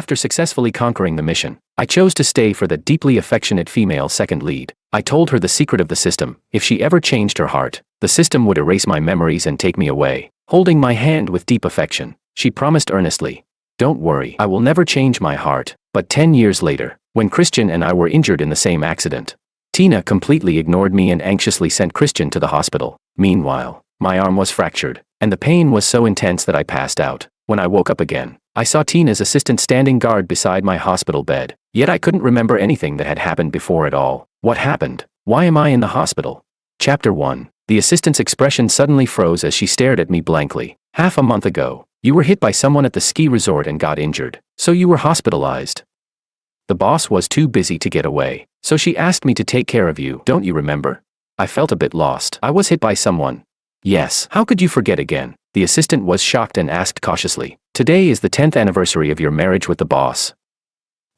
After successfully conquering the mission, I chose to stay for the deeply affectionate female second lead. I told her the secret of the system: if she ever changed her heart, the system would erase my memories and take me away. Holding my hand with deep affection, she promised earnestly, "Don't worry, I will never change my heart." But 10 years later, when Christian and I were injured in the same accident, Tina completely ignored me and anxiously sent Christian to the hospital. Meanwhile, my arm was fractured, and the pain was so intense that I passed out. When I woke up again, I saw Tina's assistant standing guard beside my hospital bed. Yet I couldn't remember anything that had happened before at all. What happened? Why am I in the hospital? Chapter 1. The assistant's expression suddenly froze as she stared at me blankly. Half a month ago, you were hit by someone at the ski resort and got injured, so you were hospitalized. The boss was too busy to get away, so she asked me to take care of you. Don't you remember? I felt a bit lost. I was hit by someone. Yes. How could you forget again? The assistant was shocked and asked cautiously, "Today is the 10th anniversary of your marriage with the boss.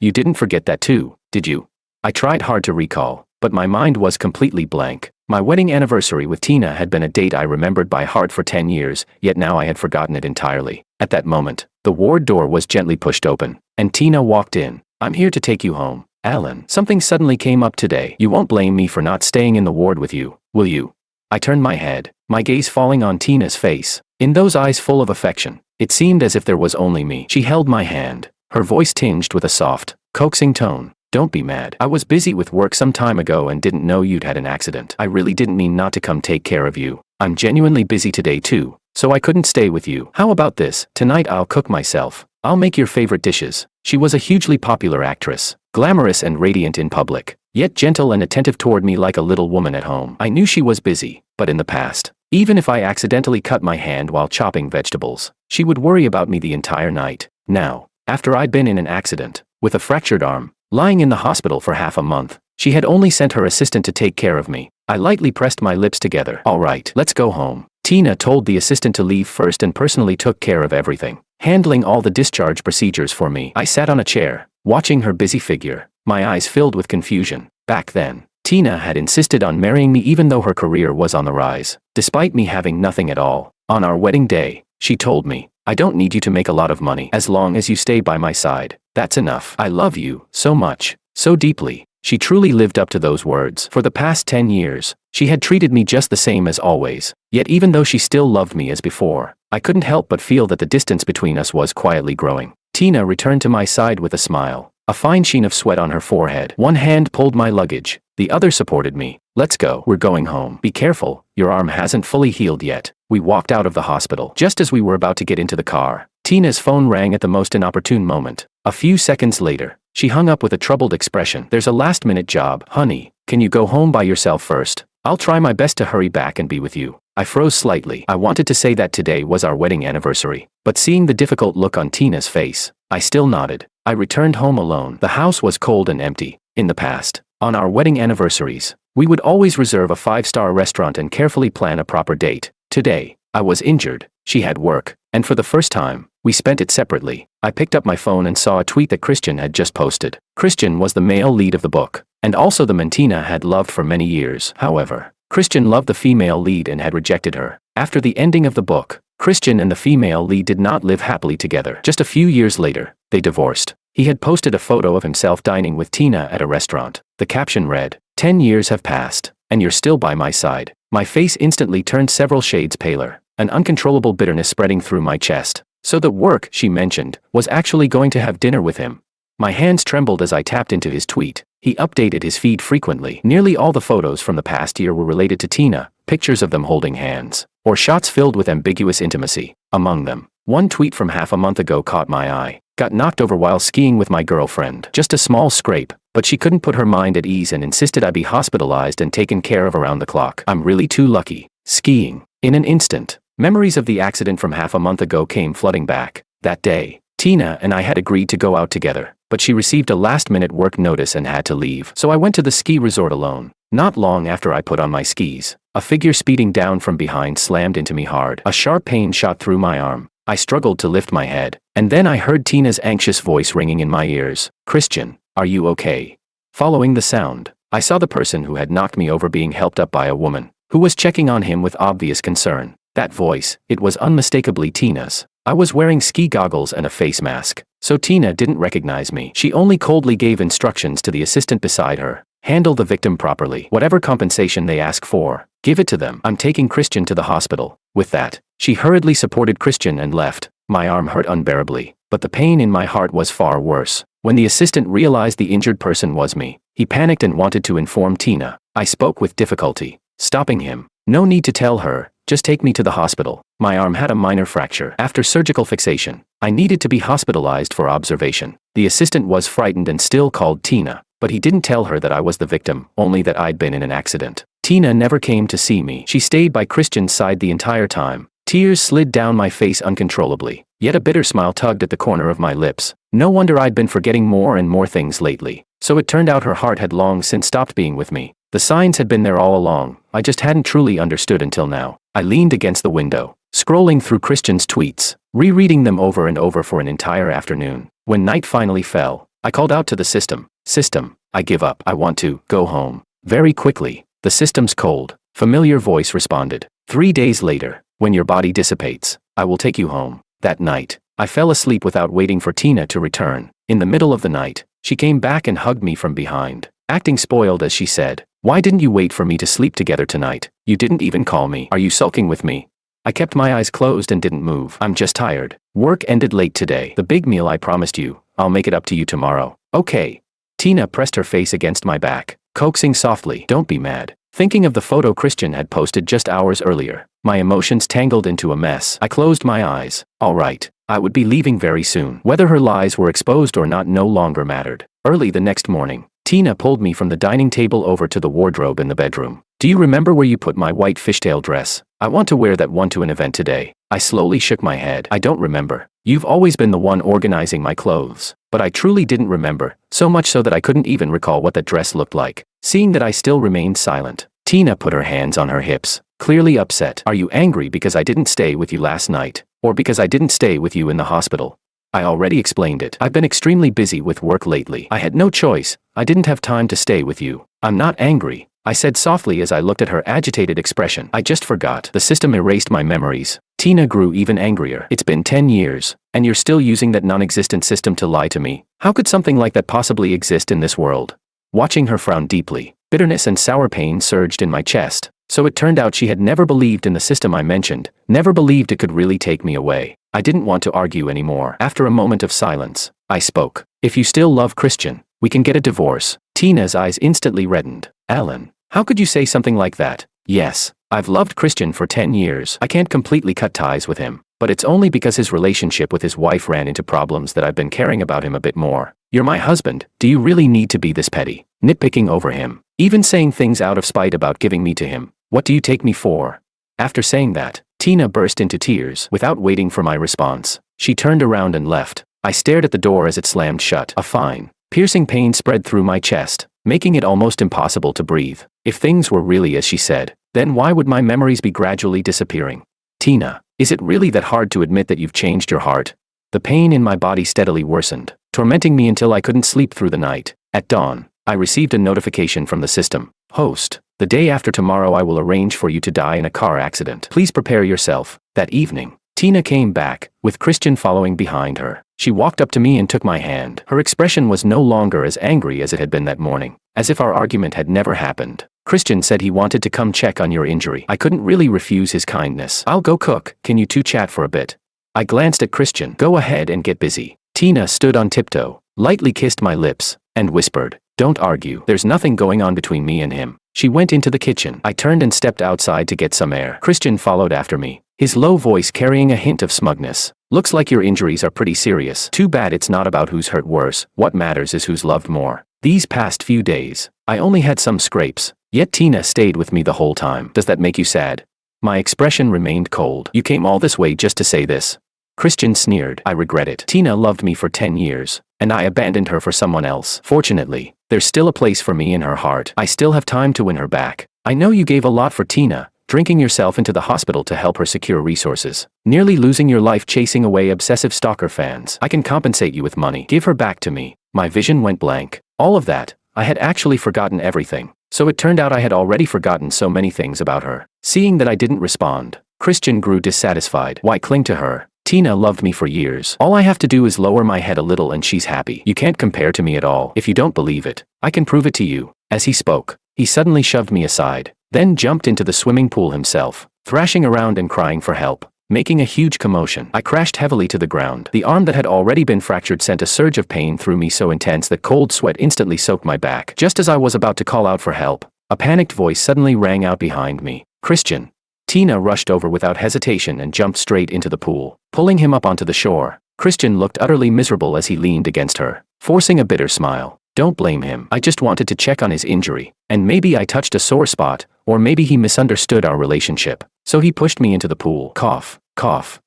You didn't forget that too, did you?" I tried hard to recall, but my mind was completely blank. My wedding anniversary with Tina had been a date I remembered by heart for 10 years, yet now I had forgotten it entirely. At that moment, the ward door was gently pushed open, and Tina walked in. "I'm here to take you home, Alan. Something suddenly came up today. You won't blame me for not staying in the ward with you, will you?" I turned my head, my gaze falling on Tina's face. In those eyes full of affection, it seemed as if there was only me. She held my hand, her voice tinged with a soft, coaxing tone. "Don't be mad. I was busy with work some time ago and didn't know you'd had an accident. I really didn't mean not to come take care of you. I'm genuinely busy today too, so I couldn't stay with you. How about this? Tonight I'll cook myself. I'll make your favorite dishes." She was a hugely popular actress, glamorous and radiant in public, yet gentle and attentive toward me like a little woman at home. I knew she was busy, but in the past, even if I accidentally cut my hand while chopping vegetables, she would worry about me the entire night. Now, after I'd been in an accident, with a fractured arm, lying in the hospital for half a month, she had only sent her assistant to take care of me. I lightly pressed my lips together. "All right, let's go home." Tina told the assistant to leave first and personally took care of everything, handling all the discharge procedures for me. I sat on a chair, watching her busy figure, my eyes filled with confusion. Back then, Tina had insisted on marrying me even though her career was on the rise, despite me having nothing at all. On our wedding day, she told me, "I don't need you to make a lot of money. As long as you stay by my side, that's enough. I love you so much, so deeply." She truly lived up to those words. For the past 10 years, she had treated me just the same as always. Yet even though she still loved me as before, I couldn't help but feel that the distance between us was quietly growing. Tina returned to my side with a smile, a fine sheen of sweat on her forehead. One hand pulled my luggage, the other supported me. "Let's go. We're going home. Be careful, your arm hasn't fully healed yet." We walked out of the hospital. Just as we were about to get into the car, Tina's phone rang at the most inopportune moment. A few seconds later, she hung up with a troubled expression. "There's a last-minute job. Honey, can you go home by yourself first? I'll try my best to hurry back and be with you." I froze slightly. I wanted to say that today was our wedding anniversary, but seeing the difficult look on Tina's face, I still nodded. I returned home alone. The house was cold and empty. In the past, on our wedding anniversaries, we would always reserve a 5-star restaurant and carefully plan a proper date. Today, I was injured, she had work, and for the first time, we spent it separately. I picked up my phone and saw a tweet that Christian had just posted. Christian was the male lead of the book, and also the man Tina had loved for many years. However, Christian loved the female lead and had rejected her. After the ending of the book, Christian and the female lead did not live happily together. Just a few years later, they divorced. He had posted a photo of himself dining with Tina at a restaurant. The caption read, "10 years have passed, and you're still by my side." My face instantly turned several shades paler, an uncontrollable bitterness spreading through my chest. So the work, she mentioned, was actually going to have dinner with him. My hands trembled as I tapped into his tweet. He updated his feed frequently. Nearly all the photos from the past year were related to Tina, pictures of them holding hands, or shots filled with ambiguous intimacy. Among them, one tweet from half a month ago caught my eye. "Got knocked over while skiing with my girlfriend. Just a small scrape, but she couldn't put her mind at ease and insisted I be hospitalized and taken care of around the clock. I'm really too lucky." Skiing. In an instant, memories of the accident from half a month ago came flooding back. That day, Tina and I had agreed to go out together, but she received a last-minute work notice and had to leave. So I went to the ski resort alone. Not long after I put on my skis, a figure speeding down from behind slammed into me hard. A sharp pain shot through my arm. I struggled to lift my head, and then I heard Tina's anxious voice ringing in my ears. "Christian, are you okay?" Following the sound, I saw the person who had knocked me over being helped up by a woman, who was checking on him with obvious concern. That voice, it was unmistakably Tina's. I was wearing ski goggles and a face mask, So Tina didn't recognize me. She only coldly gave instructions to the assistant beside her. Handle the victim properly. Whatever compensation they ask for, give it to them. I'm taking Christian to the hospital. With that, she hurriedly supported Christian and left. My arm hurt unbearably, but the pain in my heart was far worse. When the assistant realized the injured person was me, he panicked and wanted to inform Tina. I spoke with difficulty, stopping him. No need to tell her, just take me to the hospital. My arm had a minor fracture. After surgical fixation, I needed to be hospitalized for observation. The assistant was frightened and still called Tina, but he didn't tell her that I was the victim, only that I'd been in an accident. Tina never came to see me. She stayed by Christian's side the entire time. Tears slid down my face uncontrollably, yet a bitter smile tugged at the corner of my lips. No wonder I'd been forgetting more and more things lately. So it turned out her heart had long since stopped being with me. The signs had been there all along, I just hadn't truly understood until now. I leaned against the window, scrolling through Christian's tweets, rereading them over and over for an entire afternoon. When night finally fell, I called out to the system. System, I give up. I want to go home. Very quickly, the system's cold, familiar voice responded. 3 days later, when your body dissipates, I will take you home. That night, I fell asleep without waiting for Tina to return. In the middle of the night, she came back and hugged me from behind. Acting spoiled as she said, "Why didn't you wait for me to sleep together tonight? You didn't even call me. Are you sulking with me?" I kept my eyes closed and didn't move. I'm just tired. Work ended late today. The big meal I promised you, I'll make it up to you tomorrow. Okay. Tina pressed her face against my back, coaxing softly, "Don't be mad." Thinking of the photo Christian had posted just hours earlier, my emotions tangled into a mess. I closed my eyes. All right, I would be leaving very soon. Whether her lies were exposed or not no longer mattered. Early the next morning, Tina pulled me from the dining table over to the wardrobe in the bedroom. "Do you remember where you put my white fishtail dress? I want to wear that one to an event today." I slowly shook my head. "I don't remember. You've always been the one organizing my clothes." But I truly didn't remember, so much so that I couldn't even recall what that dress looked like. Seeing that I still remained silent, Tina put her hands on her hips, clearly upset. "Are you angry because I didn't stay with you last night, or because I didn't stay with you in the hospital?" I already explained it. I've been extremely busy with work lately. I had no choice. I didn't have time to stay with you. "I'm not angry," I said softly as I looked at her agitated expression. "I just forgot. The system erased my memories." Tina grew even angrier. "It's been 10 years, and you're still using that non-existent system to lie to me. How could something like that possibly exist in this world?" Watching her frown deeply, bitterness and sour pain surged in my chest. So it turned out she had never believed in the system I mentioned, never believed it could really take me away. I didn't want to argue anymore. After a moment of silence, I spoke. "If you still love Christian, we can get a divorce." Tina's eyes instantly reddened. "Alan, how could you say something like that?" "Yes, I've loved Christian for 10 years. I can't completely cut ties with him, but it's only because his relationship with his wife ran into problems that I've been caring about him a bit more. You're my husband. Do you really need to be this petty? Nitpicking over him, even saying things out of spite about giving me to him. What do you take me for?" After saying that, Tina burst into tears. Without waiting for my response, she turned around and left. I stared at the door as it slammed shut. A fine, piercing pain spread through my chest, making it almost impossible to breathe. If things were really as she said, then why would my memories be gradually disappearing? "Tina, is it really that hard to admit that you've changed your heart?" The pain in my body steadily worsened, tormenting me until I couldn't sleep through the night. At dawn, I received a notification from the system. "Host, the day after tomorrow I will arrange for you to die in a car accident. Please prepare yourself." That evening, Tina came back, with Christian following behind her. She walked up to me and took my hand. Her expression was no longer as angry as it had been that morning, as if our argument had never happened. "Christian said he wanted to come check on your injury. I couldn't really refuse his kindness. I'll go cook. Can you two chat for a bit?" I glanced at Christian. "Go ahead and get busy." Tina stood on tiptoe, lightly kissed my lips, and whispered, "Don't argue. There's nothing going on between me and him." She went into the kitchen. I turned and stepped outside to get some air. Christian followed after me, his low voice carrying a hint of smugness. "Looks like your injuries are pretty serious. Too bad it's not about who's hurt worse. What matters is who's loved more." These past few days, I only had some scrapes, yet Tina stayed with me the whole time. "Does that make you sad?" My expression remained cold. "You came all this way just to say this?" Christian sneered. "I regret it. Tina loved me for 10 years, and I abandoned her for someone else. Fortunately, there's still a place for me in her heart. I still have time to win her back. I know you gave a lot for Tina, drinking yourself into the hospital to help her secure resources, nearly losing your life chasing away obsessive stalker fans. I can compensate you with money. Give her back to me." My vision went blank. All of that, I had actually forgotten everything. So it turned out I had already forgotten so many things about her. Seeing that I didn't respond, Christian grew dissatisfied. "Why cling to her? Tina loved me for years. All I have to do is lower my head a little and she's happy. You can't compare to me at all. If you don't believe it, I can prove it to you." As he spoke, he suddenly shoved me aside, then jumped into the swimming pool himself, thrashing around and crying for help, making a huge commotion. I crashed heavily to the ground. The arm that had already been fractured sent a surge of pain through me so intense that cold sweat instantly soaked my back. Just as I was about to call out for help, a panicked voice suddenly rang out behind me. "Christian." Tina rushed over without hesitation and jumped straight into the pool, pulling him up onto the shore. Christian looked utterly miserable as he leaned against her, forcing a bitter smile. "Don't blame him. I just wanted to check on his injury, and maybe I touched a sore spot, or maybe he misunderstood our relationship. So he pushed me into the pool." Cough, cough.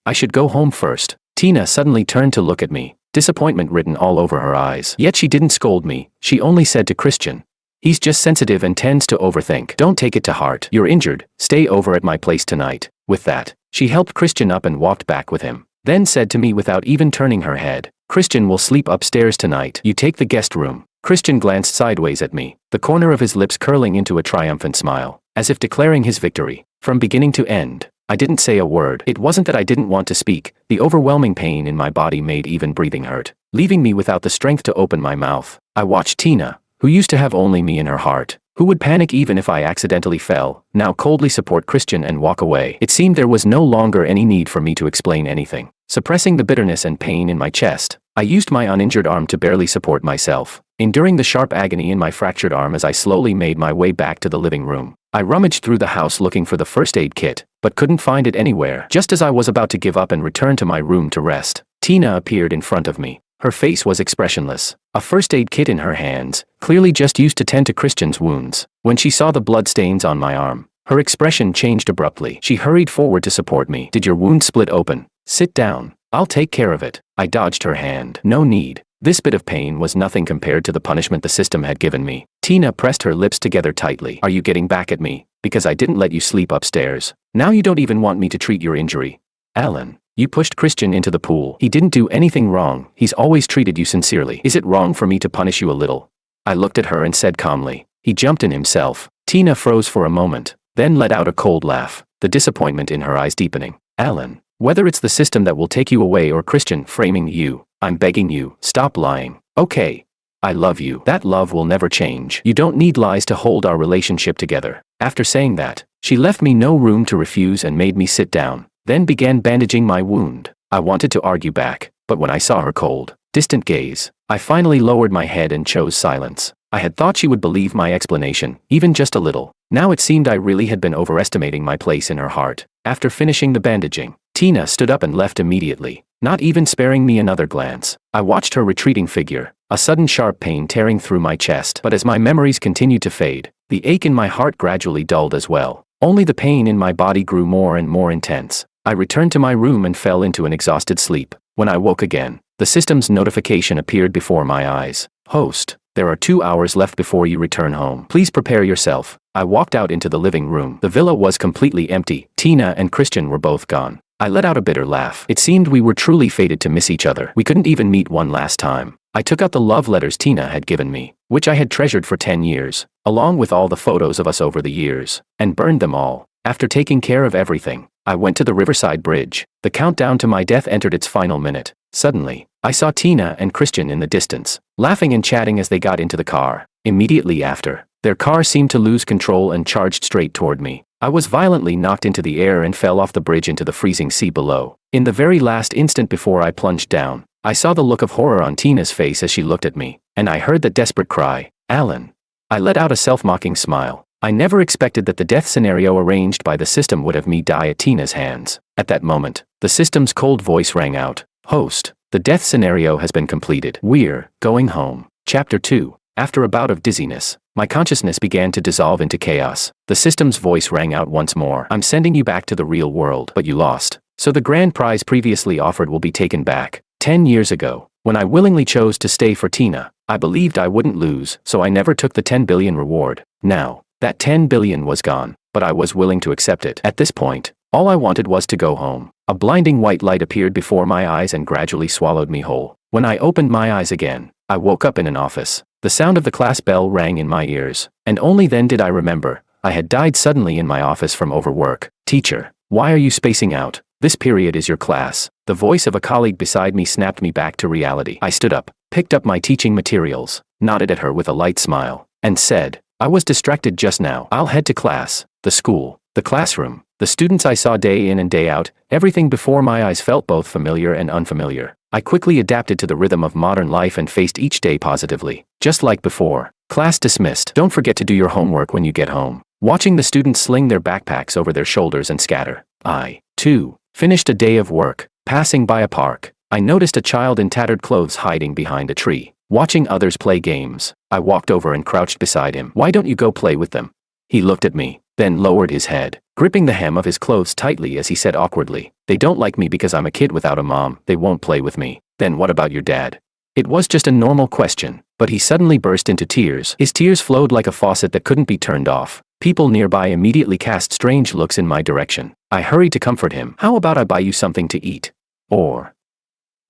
"I should go home first." Tina suddenly turned to look at me, disappointment written all over her eyes. Yet she didn't scold me. She only said to Christian, "He's just sensitive and tends to overthink. Don't take it to heart. You're injured. Stay over at my place tonight." With that, she helped Christian up and walked back with him, then said to me without even turning her head, "Christian will sleep upstairs tonight. You take the guest room." Christian glanced sideways at me, the corner of his lips curling into a triumphant smile, as if declaring his victory. From beginning to end, I didn't say a word. It wasn't that I didn't want to speak. The overwhelming pain in my body made even breathing hurt, leaving me without the strength to open my mouth. I watched Tina, who used to have only me in her heart, who would panic even if I accidentally fell, now coldly support Christian and walk away. It seemed there was no longer any need for me to explain anything. Suppressing the bitterness and pain in my chest, I used my uninjured arm to barely support myself, enduring the sharp agony in my fractured arm as I slowly made my way back to the living room. I rummaged through the house looking for the first aid kit, but couldn't find it anywhere. Just as I was about to give up and return to my room to rest, Tina appeared in front of me. Her face was expressionless, a first aid kit in her hands, clearly just used to tend to Christian's wounds. When she saw the bloodstains on my arm, her expression changed abruptly. She hurried forward to support me. "Did your wound split open?" "Sit down. I'll take care of it." I dodged her hand. "No need. This bit of pain was nothing compared to the punishment the system had given me." Tina pressed her lips together tightly. "Are you getting back at me? Because I didn't let you sleep upstairs. Now you don't even want me to treat your injury." "Alan, you pushed Christian into the pool. He didn't do anything wrong. He's always treated you sincerely. Is it wrong for me to punish you a little?" I looked at her and said calmly, "He jumped in himself." Tina froze for a moment, then let out a cold laugh, the disappointment in her eyes deepening. "Alan, whether it's the system that will take you away or Christian framing you, I'm begging you, stop lying. Okay? I love you. That love will never change. You don't need lies to hold our relationship together." After saying that, she left me no room to refuse and made me sit down, then began bandaging my wound. I wanted to argue back, but when I saw her cold, distant gaze, I finally lowered my head and chose silence. I had thought she would believe my explanation, even just a little. Now it seemed I really had been overestimating my place in her heart. After finishing the bandaging, Tina stood up and left immediately, not even sparing me another glance. I watched her retreating figure, a sudden sharp pain tearing through my chest. But as my memories continued to fade, the ache in my heart gradually dulled as well. Only the pain in my body grew more and more intense. I returned to my room and fell into an exhausted sleep. When I woke again, the system's notification appeared before my eyes. "Host, there are 2 hours left before you return home. Please prepare yourself." I walked out into the living room. The villa was completely empty. Tina and Christian were both gone. I let out a bitter laugh. It seemed we were truly fated to miss each other. We couldn't even meet one last time. I took out the love letters Tina had given me, which I had treasured for 10 years, along with all the photos of us over the years, and burned them all. After taking care of everything, I went to the Riverside Bridge. The countdown to my death entered its final minute. Suddenly, I saw Tina and Christian in the distance, laughing and chatting as they got into the car. Immediately after, their car seemed to lose control and charged straight toward me. I was violently knocked into the air and fell off the bridge into the freezing sea below. In the very last instant before I plunged down, I saw the look of horror on Tina's face as she looked at me, and I heard the desperate cry, "Alan." I let out a self-mocking smile. I never expected that the death scenario arranged by the system would have me die at Tina's hands. At that moment, the system's cold voice rang out, "Host, the death scenario has been completed. We're going home." Chapter 2. After a bout of dizziness, my consciousness began to dissolve into chaos. The system's voice rang out once more. "I'm sending you back to the real world, but you lost. So the grand prize previously offered will be taken back. 10 years ago, when I willingly chose to stay for Tina, I believed I wouldn't lose, so I never took the 10 billion reward. Now, that 10 billion was gone, but I was willing to accept it. At this point, all I wanted was to go home. A blinding white light appeared before my eyes and gradually swallowed me whole. When I opened my eyes again, I woke up in an office. The sound of the class bell rang in my ears, and only then did I remember I had died suddenly in my office from overwork. "Teacher, why are you spacing out?" This period is your class. The voice of a colleague beside me snapped me back to reality. I stood up, picked up my teaching materials, nodded at her with a light smile, and said, I was distracted just now. I'll head to class, the school, the classroom, the students I saw day in and day out. Everything before my eyes felt both familiar and unfamiliar. I quickly adapted to the rhythm of modern life and faced each day positively. Just like before. Class dismissed. Don't forget to do your homework when you get home. Watching the students sling their backpacks over their shoulders and scatter. I, too, finished a day of work. Passing by a park, I noticed a child in tattered clothes hiding behind a tree. Watching others play games, I walked over and crouched beside him. Why don't you go play with them? He looked at me, then lowered his head, gripping the hem of his clothes tightly as he said awkwardly, They don't like me because I'm a kid without a mom. They won't play with me. Then what about your dad? It was just a normal question, but he suddenly burst into tears. His tears flowed like a faucet that couldn't be turned off. People nearby immediately cast strange looks in my direction. I hurried to comfort him. How about I buy you something to eat? Or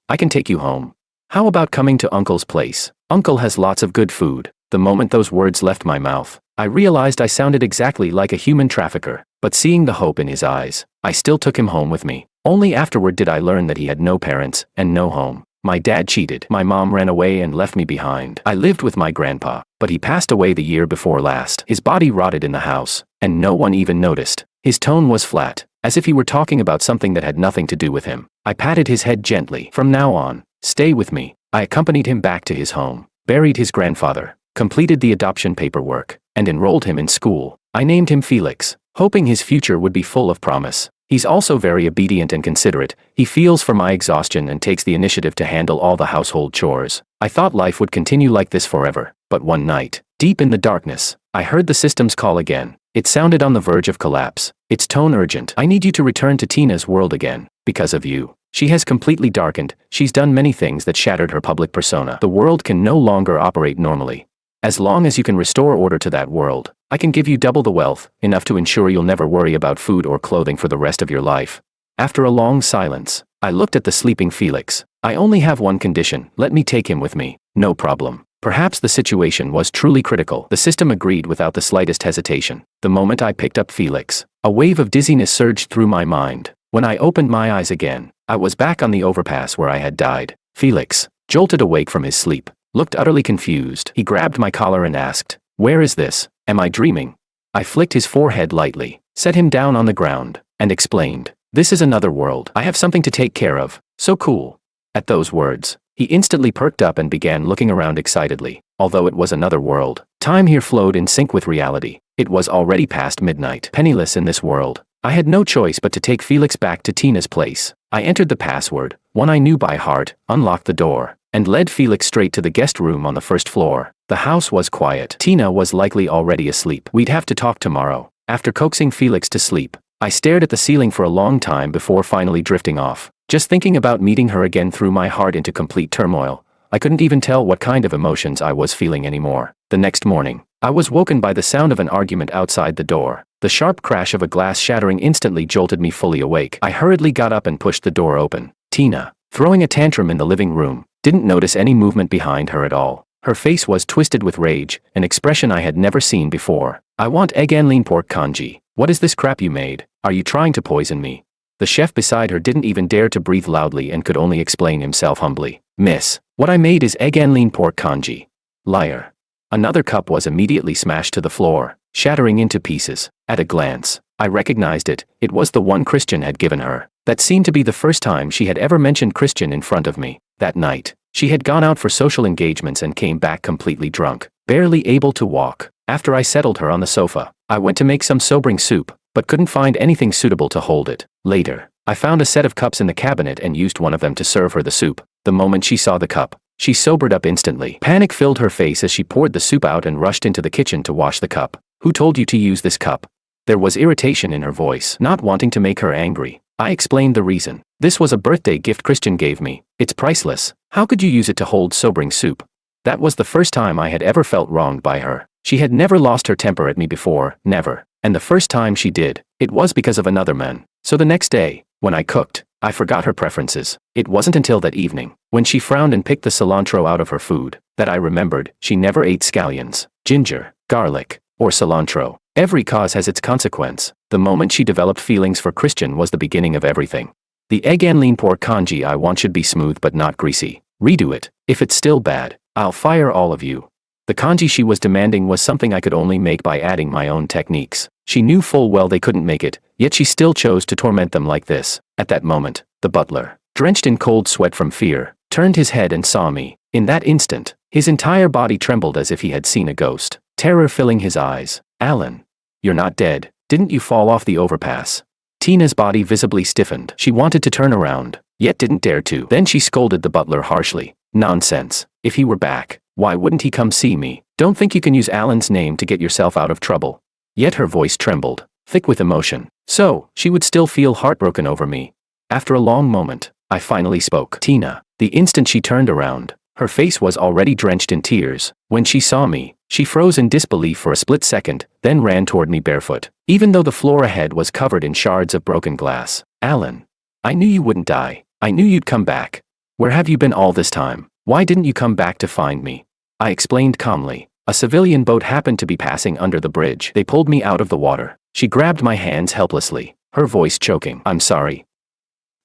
I can take you home. How about coming to Uncle's place? Uncle has lots of good food. The moment those words left my mouth, I realized I sounded exactly like a human trafficker, but seeing the hope in his eyes, I still took him home with me. Only afterward did I learn that he had no parents and no home. My dad cheated. My mom ran away and left me behind. I lived with my grandpa, but he passed away the year before last. His body rotted in the house, and no one even noticed. His tone was flat, as if he were talking about something that had nothing to do with him. I patted his head gently. From now on, stay with me. I accompanied him back to his home, buried his grandfather, completed the adoption paperwork, and enrolled him in school. I named him Felix, hoping his future would be full of promise. He's also very obedient and considerate. He feels for my exhaustion and takes the initiative to handle all the household chores. I thought life would continue like this forever, but one night, deep in the darkness, I heard the system's call again. It sounded on the verge of collapse, its tone urgent. I need you to return to Tina's world again. Because of you. She has completely darkened. She's done many things that shattered her public persona. The world can no longer operate normally. As long as you can restore order to that world, I can give you double the wealth, enough to ensure you'll never worry about food or clothing for the rest of your life. After a long silence, I looked at the sleeping Felix. I only have one condition. Let me take him with me. No problem. Perhaps the situation was truly critical. The system agreed without the slightest hesitation. The moment I picked up Felix, a wave of dizziness surged through my mind. When I opened my eyes again, I was back on the overpass where I had died. Felix, jolted awake from his sleep, looked utterly confused. He grabbed my collar and asked, Where is this? Am I dreaming? I flicked his forehead lightly, set him down on the ground, and explained, This is another world. I have something to take care of. So cool. At those words, he instantly perked up and began looking around excitedly. Although it was another world, time here flowed in sync with reality. It was already past midnight. Penniless in this world, I had no choice but to take Felix back to Tina's place. I entered the password, one I knew by heart, unlocked the door, and led Felix straight to the guest room on the first floor. The house was quiet. Tina was likely already asleep. We'd have to talk tomorrow. After coaxing Felix to sleep, I stared at the ceiling for a long time before finally drifting off. Just thinking about meeting her again threw my heart into complete turmoil. I couldn't even tell what kind of emotions I was feeling anymore. The next morning, I was woken by the sound of an argument outside the door. The sharp crash of a glass shattering instantly jolted me fully awake. I hurriedly got up and pushed the door open. Tina, throwing a tantrum in the living room, didn't notice any movement behind her at all. Her face was twisted with rage, an expression I had never seen before. I want egg and lean pork congee. What is this crap you made? Are you trying to poison me? The chef beside her didn't even dare to breathe loudly and could only explain himself humbly. Miss, what I made is egg and lean pork congee. Liar. Another cup was immediately smashed to the floor, shattering into pieces. At a glance, I recognized it. It was the one Christian had given her. That seemed to be the first time she had ever mentioned Christian in front of me. That night, she had gone out for social engagements and came back completely drunk, barely able to walk. After I settled her on the sofa, I went to make some sobering soup, but couldn't find anything suitable to hold it. Later, I found a set of cups in the cabinet and used one of them to serve her the soup. The moment she saw the cup, she sobered up instantly. Panic filled her face as she poured the soup out and rushed into the kitchen to wash the cup. Who told you to use this cup? There was irritation in her voice. Not wanting to make her angry, I explained the reason. This was a birthday gift Christian gave me. It's priceless. How could you use it to hold sobering soup? That was the first time I had ever felt wronged by her. She had never lost her temper at me before, never. And the first time she did, it was because of another man. So the next day, when I cooked, I forgot her preferences. It wasn't until that evening, when she frowned and picked the cilantro out of her food, that I remembered she never ate scallions, ginger, garlic, or cilantro. Every cause has its consequence. The moment she developed feelings for Christian was the beginning of everything. The egg and lean pork congee I want should be smooth but not greasy. Redo it. If it's still bad, I'll fire all of you. The congee she was demanding was something I could only make by adding my own techniques. She knew full well they couldn't make it, yet she still chose to torment them like this. At that moment, the butler, drenched in cold sweat from fear, turned his head and saw me. In that instant, his entire body trembled as if he had seen a ghost, terror filling his eyes. "Alan, you're not dead. Didn't you fall off the overpass?" Tina's body visibly stiffened. She wanted to turn around, yet didn't dare to. Then she scolded the butler harshly. "Nonsense. If he were back, why wouldn't he come see me? Don't think you can use Alan's name to get yourself out of trouble." Yet her voice trembled, thick with emotion. So, she would still feel heartbroken over me. After a long moment, I finally spoke. "Tina." The instant she turned around, her face was already drenched in tears. When she saw me, she froze in disbelief for a split second, then ran toward me barefoot, even though the floor ahead was covered in shards of broken glass. "Alan, I knew you wouldn't die. I knew you'd come back. Where have you been all this time? Why didn't you come back to find me?" I explained calmly. "A civilian boat happened to be passing under the bridge. They pulled me out of the water." She grabbed my hands helplessly, her voice choking. "I'm sorry.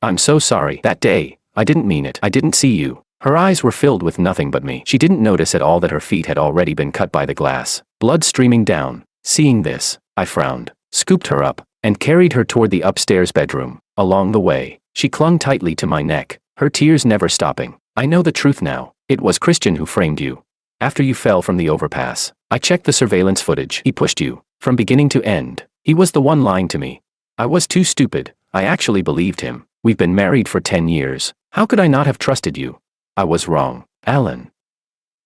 I'm so sorry. That day, I didn't mean it. I didn't see you." Her eyes were filled with nothing but me. She didn't notice at all that her feet had already been cut by the glass, blood streaming down. Seeing this, I frowned, scooped her up, and carried her toward the upstairs bedroom. Along the way, she clung tightly to my neck, her tears never stopping. "I know the truth now. It was Christian who framed you. After you fell from the overpass, I checked the surveillance footage. He pushed you, from beginning to end. He was the one lying to me. I was too stupid. I actually believed him. We've been married for 10 years. How could I not have trusted you? I was wrong. Alan.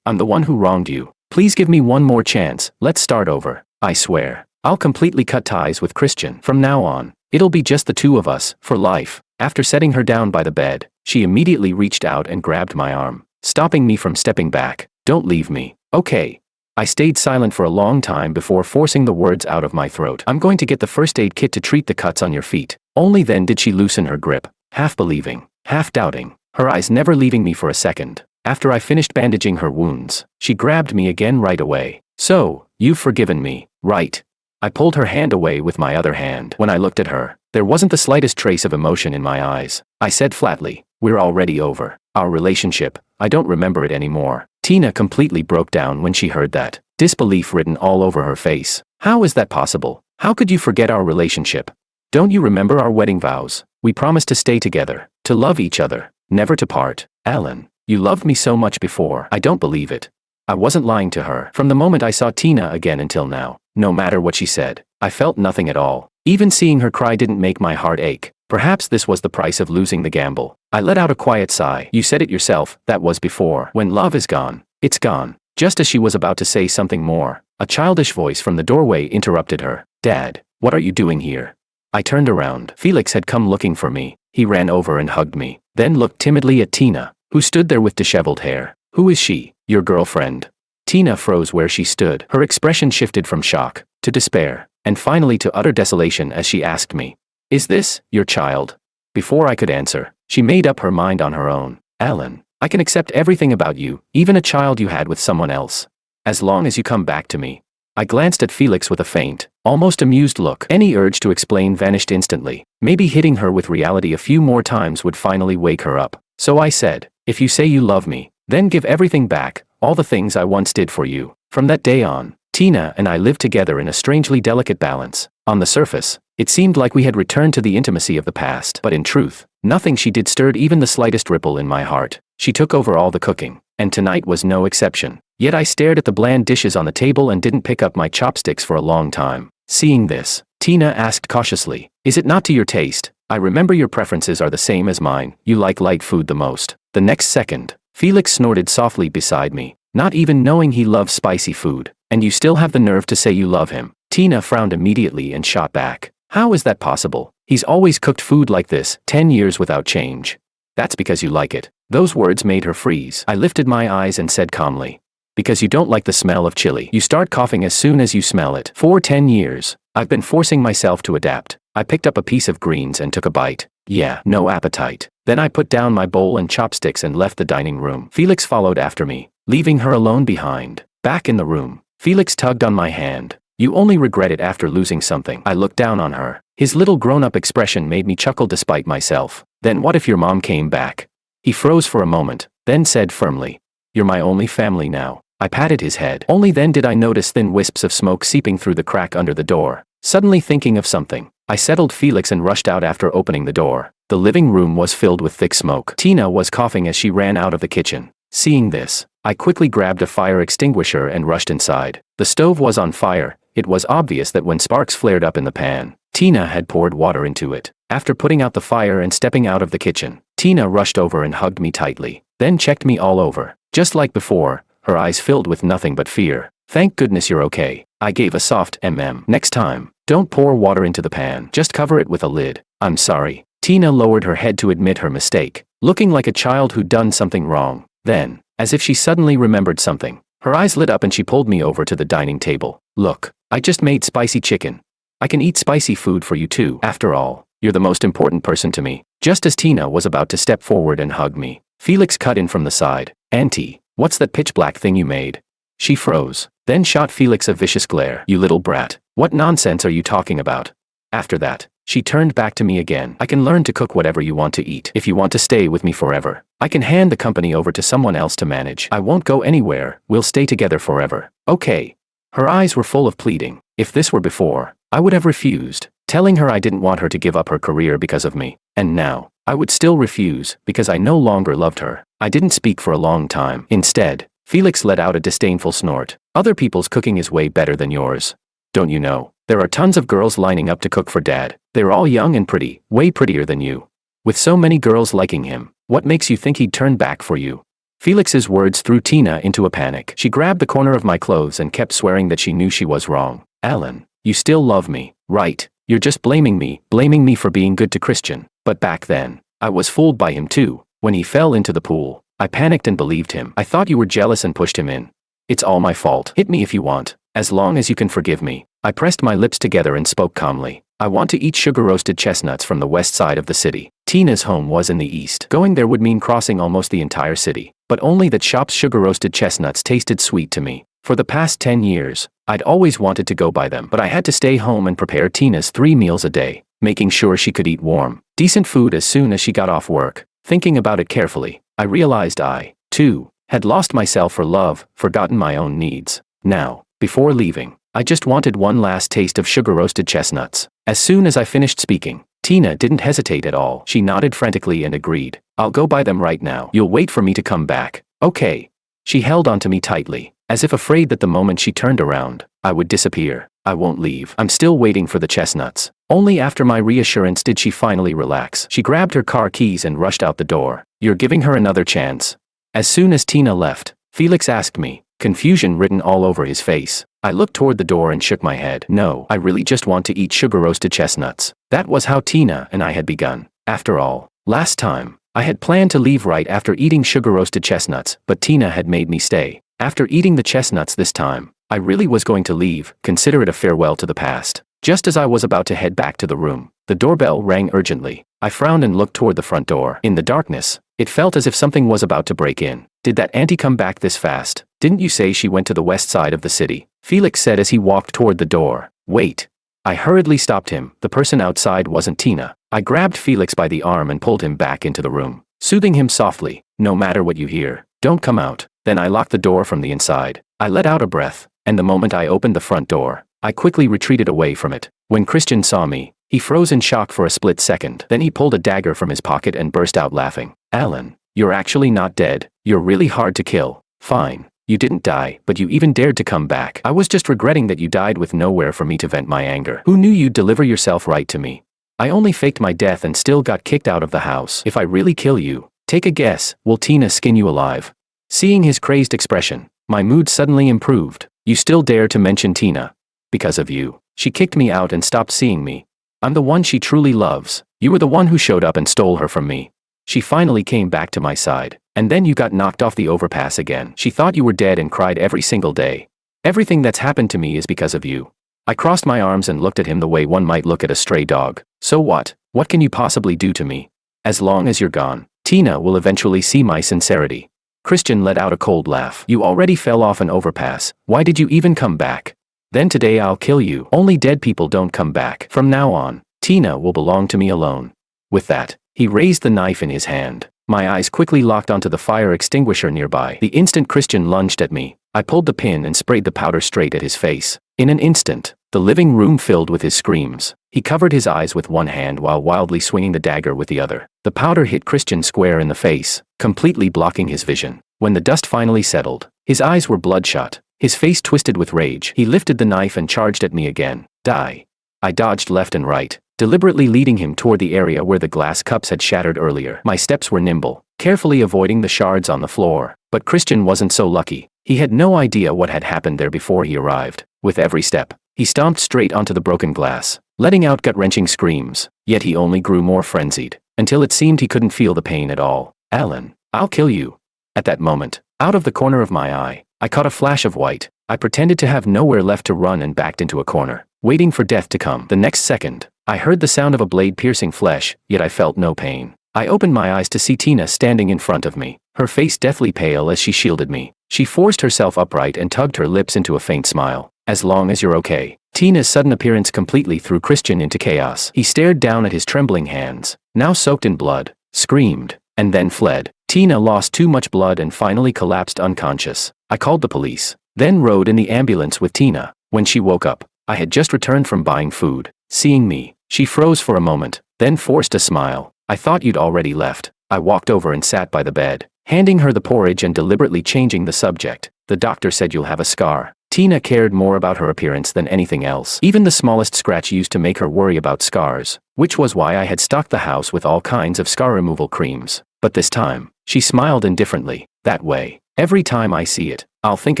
I'm the one who wronged you. Please give me one more chance. Let's start over. I swear, I'll completely cut ties with Christian. From now on, it'll be just the two of us, for life." After setting her down by the bed, she immediately reached out and grabbed my arm, stopping me from stepping back. "Don't leave me, okay?" I stayed silent for a long time before forcing the words out of my throat. "I'm going to get the first aid kit to treat the cuts on your feet." Only then did she loosen her grip, half believing, half doubting, her eyes never leaving me for a second. After I finished bandaging her wounds, she grabbed me again right away. "So, you've forgiven me, right?" I pulled her hand away with my other hand. When I looked at her, there wasn't the slightest trace of emotion in my eyes. I said flatly, "We're already over. Our relationship, I don't remember it anymore." Tina completely broke down when she heard that, disbelief written all over her face. "How is that possible? How could you forget our relationship? Don't you remember our wedding vows? We promised to stay together, to love each other, never to part. Alan, you loved me so much before. I don't believe it." I wasn't lying to her. From the moment I saw Tina again until now, no matter what she said, I felt nothing at all. Even seeing her cry didn't make my heart ache. Perhaps this was the price of losing the gamble. I let out a quiet sigh. "You said it yourself, that was before. When love is gone, it's gone." Just as she was about to say something more, a childish voice from the doorway interrupted her. "Dad, what are you doing here?" I turned around. Felix had come looking for me. He ran over and hugged me, then looked timidly at Tina, who stood there with disheveled hair. "Who is she? Your girlfriend?" Tina froze where she stood. Her expression shifted from shock to despair, and finally to utter desolation as she asked me, "Is this your child?" Before I could answer, she made up her mind on her own. "Alan, I can accept everything about you, even a child you had with someone else, as long as you come back to me." I glanced at Felix with a faint, almost amused look. Any urge to explain vanished instantly. Maybe hitting her with reality a few more times would finally wake her up. So I said, "If you say you love me, then give everything back, all the things I once did for you." From that day on, Tina and I lived together in a strangely delicate balance. On the surface, it seemed like we had returned to the intimacy of the past, but in truth, nothing she did stirred even the slightest ripple in my heart. She took over all the cooking, and tonight was no exception. Yet I stared at the bland dishes on the table and didn't pick up my chopsticks for a long time. Seeing this, Tina asked cautiously, "Is it not to your taste? I remember your preferences are the same as mine. You like light food the most." The next second, Felix snorted softly beside me, not even knowing he loves spicy food. "And you still have the nerve to say you love him?" Tina frowned immediately and shot back. "How is that possible? He's always cooked food like this, 10 years without change." "That's because you like it." Those words made her freeze. I lifted my eyes and said calmly, "Because you don't like the smell of chili. You start coughing as soon as you smell it. For 10 years, I've been forcing myself to adapt." I picked up a piece of greens and took a bite. Yeah, no appetite. Then I put down my bowl and chopsticks and left the dining room. Felix followed after me, leaving her alone behind. Back in the room, Felix tugged on my hand. You only regret it after losing something. I looked down on her. His little grown-up expression made me chuckle despite myself. Then what if your mom came back? He froze for a moment, then said firmly, "You're my only family now." I patted his head. Only then did I notice thin wisps of smoke seeping through the crack under the door. Suddenly thinking of something, I settled Felix and rushed out after opening the door. The living room was filled with thick smoke. Tina was coughing as she ran out of the kitchen. Seeing this, I quickly grabbed a fire extinguisher and rushed inside. The stove was on fire. It was obvious that when sparks flared up in the pan, Tina had poured water into it. After putting out the fire and stepping out of the kitchen, Tina rushed over and hugged me tightly, then checked me all over. Just like before, her eyes filled with nothing but fear. "Thank goodness you're okay." I gave a soft Next time, don't pour water into the pan. Just cover it with a lid. "I'm sorry." Tina lowered her head to admit her mistake, looking like a child who'd done something wrong. Then, as if she suddenly remembered something, her eyes lit up and she pulled me over to the dining table. "Look, I just made spicy chicken. I can eat spicy food for you too. After all, you're the most important person to me." Just as Tina was about to step forward and hug me, Felix cut in from the side. "Auntie, what's that pitch black thing you made?" She froze, then shot Felix a vicious glare. "You little brat, what nonsense are you talking about?" After that, she turned back to me again. "I can learn to cook whatever you want to eat. If you want to stay with me forever, I can hand the company over to someone else to manage. I won't go anywhere, we'll stay together forever. Okay." Her eyes were full of pleading. If this were before, I would have refused, telling her I didn't want her to give up her career because of me. And now, I would still refuse, because I no longer loved her. I didn't speak for a long time. Instead, Felix let out a disdainful snort. "Other people's cooking is way better than yours. Don't you know? There are tons of girls lining up to cook for Dad. They're all young and pretty, way prettier than you. With so many girls liking him, what makes you think he'd turn back for you?" Felix's words threw Tina into a panic. She grabbed the corner of my clothes and kept swearing that she knew she was wrong. "Alan, you still love me, right? You're just blaming me for being good to Christian." But back then, I was fooled by him too. When he fell into the pool, I panicked and believed him. "I thought you were jealous and pushed him in. It's all my fault. Hit me if you want, as long as you can forgive me." I pressed my lips together and spoke calmly. "I want to eat sugar-roasted chestnuts from the west side of the city." Tina's home was in the east. Going there would mean crossing almost the entire city. But only that shop's sugar-roasted chestnuts tasted sweet to me. For the past 10 years, I'd always wanted to go buy them, but I had to stay home and prepare Tina's 3 meals a day, making sure she could eat warm, decent food as soon as she got off work. Thinking about it carefully, I realized I, too, had lost myself for love, forgotten my own needs. Now, before leaving, I just wanted one last taste of sugar-roasted chestnuts. As soon as I finished speaking, Tina didn't hesitate at all. She nodded frantically and agreed. "I'll go buy them right now. You'll wait for me to come back, okay?" She held onto me tightly, as if afraid that the moment she turned around, I would disappear. "I won't leave. I'm still waiting for the chestnuts." Only after my reassurance did she finally relax. She grabbed her car keys and rushed out the door. "You're giving her another chance?" As soon as Tina left, Felix asked me, confusion written all over his face. I looked toward the door and shook my head. "No, I really just want to eat sugar-roasted chestnuts." That was how Tina and I had begun. After all, last time, I had planned to leave right after eating sugar-roasted chestnuts, but Tina had made me stay. After eating the chestnuts this time, I really was going to leave, consider it a farewell to the past. Just as I was about to head back to the room, the doorbell rang urgently. I frowned and looked toward the front door. In the darkness, it felt as if something was about to break in. "Did that auntie come back this fast? Didn't you say she went to the west side of the city?" Felix said as he walked toward the door. "Wait." I hurriedly stopped him. The person outside wasn't Tina. I grabbed Felix by the arm and pulled him back into the room, soothing him softly. "No matter what you hear, don't come out." Then I locked the door from the inside. I let out a breath, and the moment I opened the front door, I quickly retreated away from it. When Christian saw me, he froze in shock for a split second. Then he pulled a dagger from his pocket and burst out laughing. "Alan, you're actually not dead. You're really hard to kill. Fine. You didn't die, but you even dared to come back. I was just regretting that you died with nowhere for me to vent my anger. Who knew you'd deliver yourself right to me? I only faked my death and still got kicked out of the house. If I really kill you, take a guess, will Tina skin you alive?" Seeing his crazed expression, my mood suddenly improved. "You still dare to mention Tina? Because of you, she kicked me out and stopped seeing me. I'm the one she truly loves. You were the one who showed up and stole her from me. She finally came back to my side, and then you got knocked off the overpass again. She thought you were dead and cried every single day. Everything that's happened to me is because of you." I crossed my arms and looked at him the way one might look at a stray dog. "So what? What can you possibly do to me? As long as you're gone, Tina will eventually see my sincerity." Christian let out a cold laugh. "You already fell off an overpass. Why did you even come back?" Then today I'll kill you. Only dead people don't come back. From now on, Tina will belong to me alone." With that, he raised the knife in his hand. My eyes quickly locked onto the fire extinguisher nearby. The instant Christian lunged at me, I pulled the pin and sprayed the powder straight at his face. In an instant, the living room filled with his screams. He covered his eyes with one hand while wildly swinging the dagger with the other. The powder hit Christian square in the face, completely blocking his vision. When the dust finally settled, his eyes were bloodshot, his face twisted with rage. He lifted the knife and charged at me again. Die. I dodged left and right, deliberately leading him toward the area where the glass cups had shattered earlier. My steps were nimble, carefully avoiding the shards on the floor. But Christian wasn't so lucky. He had no idea what had happened there before he arrived. With every step, he stomped straight onto the broken glass, letting out gut-wrenching screams. Yet he only grew more frenzied, until it seemed he couldn't feel the pain at all. "Alan, I'll kill you." At that moment, out of the corner of my eye, I caught a flash of white. I pretended to have nowhere left to run and backed into a corner, waiting for death to come. The next second, I heard the sound of a blade piercing flesh, yet I felt no pain. I opened my eyes to see Tina standing in front of me, her face deathly pale as she shielded me. She forced herself upright and tugged her lips into a faint smile. "As long as you're okay." Tina's sudden appearance completely threw Christian into chaos. He stared down at his trembling hands, now soaked in blood, screamed, and then fled. Tina lost too much blood and finally collapsed unconscious. I called the police, then rode in the ambulance with Tina. When she woke up, I had just returned from buying food. Seeing me, she froze for a moment, then forced a smile. "I thought you'd already left." I walked over and sat by the bed, handing her the porridge and deliberately changing the subject. "The doctor said you'll have a scar." Tina cared more about her appearance than anything else. Even the smallest scratch used to make her worry about scars, which was why I had stocked the house with all kinds of scar removal creams. But this time, she smiled indifferently. "That way, every time I see it, I'll think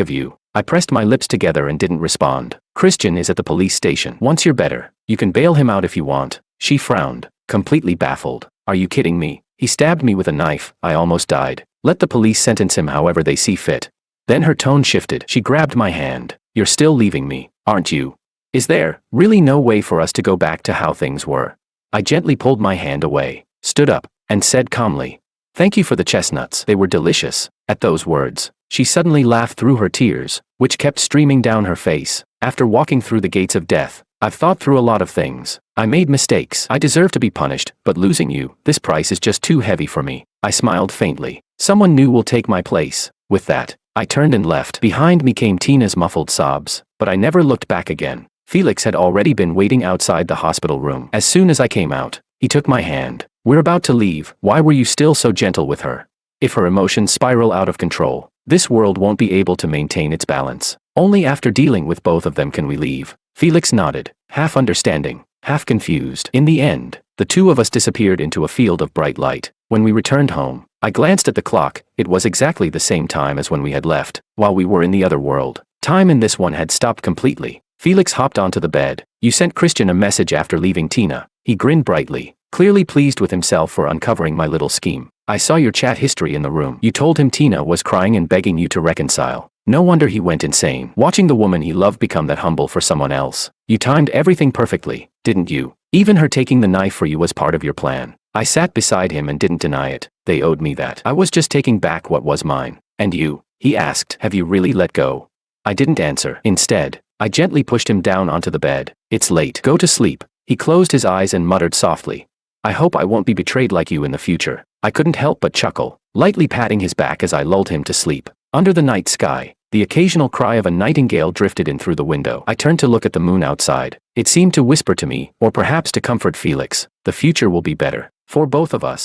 of you." I pressed my lips together and didn't respond. "Christian is at the police station. Once you're better, you can bail him out if you want." She frowned, completely baffled. "Are you kidding me? He stabbed me with a knife. I almost died. Let the police sentence him however they see fit." Then her tone shifted. She grabbed my hand. "You're still leaving me, aren't you? Is there really no way for us to go back to how things were?" I gently pulled my hand away, stood up, and said calmly, "Thank you for the chestnuts. They were delicious." At those words, she suddenly laughed through her tears, which kept streaming down her face. "After walking through the gates of death, I've thought through a lot of things. I made mistakes. I deserve to be punished, but losing you, this price is just too heavy for me." I smiled faintly. "Someone new will take my place." With that, I turned and left. Behind me came Tina's muffled sobs, but I never looked back again. Felix had already been waiting outside the hospital room. As soon as I came out, he took my hand. "We're about to leave. Why were you still so gentle with her? If her emotions spiral out of control, this world won't be able to maintain its balance. Only after dealing with both of them can we leave." Felix nodded, half understanding, half confused. In the end, the two of us disappeared into a field of bright light. When we returned home, I glanced at the clock. It was exactly the same time as when we had left, while we were in the other world. Time in this one had stopped completely. Felix hopped onto the bed. "You sent Christian a message after leaving Tina." He grinned brightly, clearly pleased with himself for uncovering my little scheme. "I saw your chat history in the room. You told him Tina was crying and begging you to reconcile. No wonder he went insane, watching the woman he loved become that humble for someone else. You timed everything perfectly, didn't you? Even her taking the knife for you was part of your plan." I sat beside him and didn't deny it. They owed me that. I was just taking back what was mine. "And you?" he asked. "Have you really let go?" I didn't answer. Instead, I gently pushed him down onto the bed. "It's late. Go to sleep." He closed his eyes and muttered softly, "I hope I won't be betrayed like you in the future." I couldn't help but chuckle, lightly patting his back as I lulled him to sleep. Under the night sky, the occasional cry of a nightingale drifted in through the window. I turned to look at the moon outside. It seemed to whisper to me, or perhaps to comfort Felix, "The future will be better. For both of us."